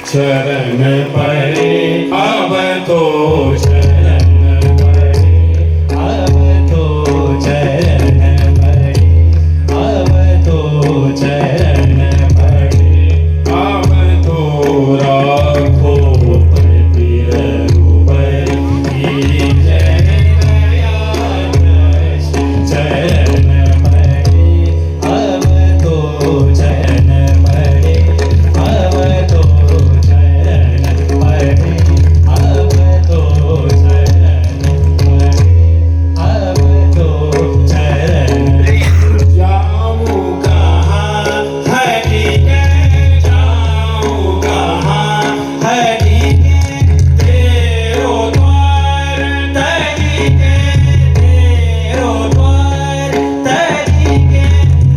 चरण पड़े अब तो चरण पड़े अब तो चरण पड़े अब तो चरण पड़े अब तो राखो पति रघुबर की जय दया दश चरण पड़े अब तो चरण पड़े अब तो चरण पड़े अब तो चरण पड़े अब तो चरण जाऊं कहाँ हरि के जाऊं कहाँ हरि के तेरो द्वार तरी के तेरो द्वार तरी के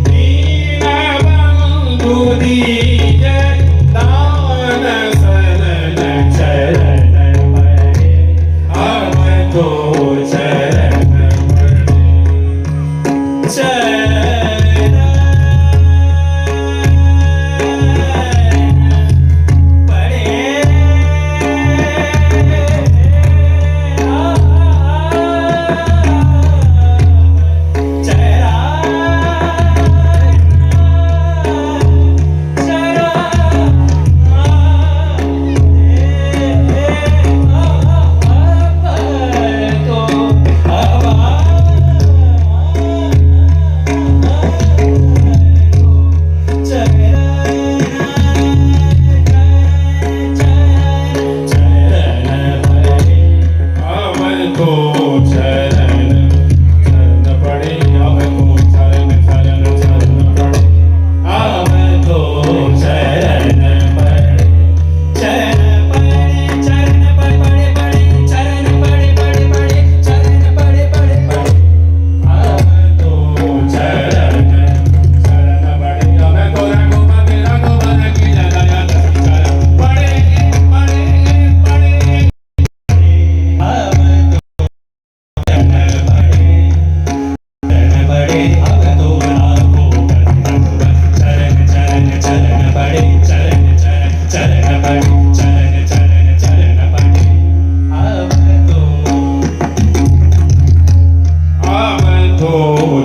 दीन बंधु दीजे दान शरण चरण पड़े अब तो चरण पड़े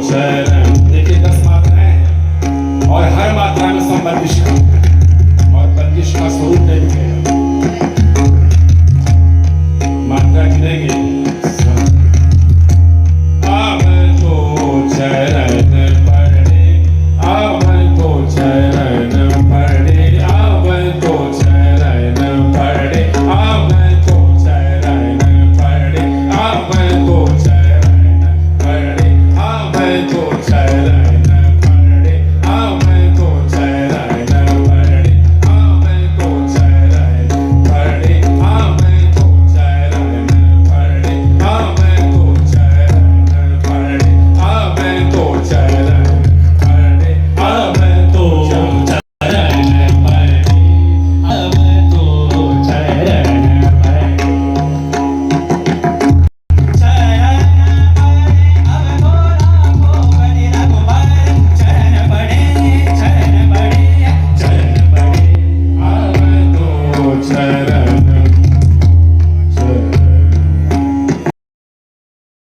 चरण देखिए 10 मात्राएं हैं और हर मात्रा में संबंधिश का और बंदिश का स्वरूप नहीं है।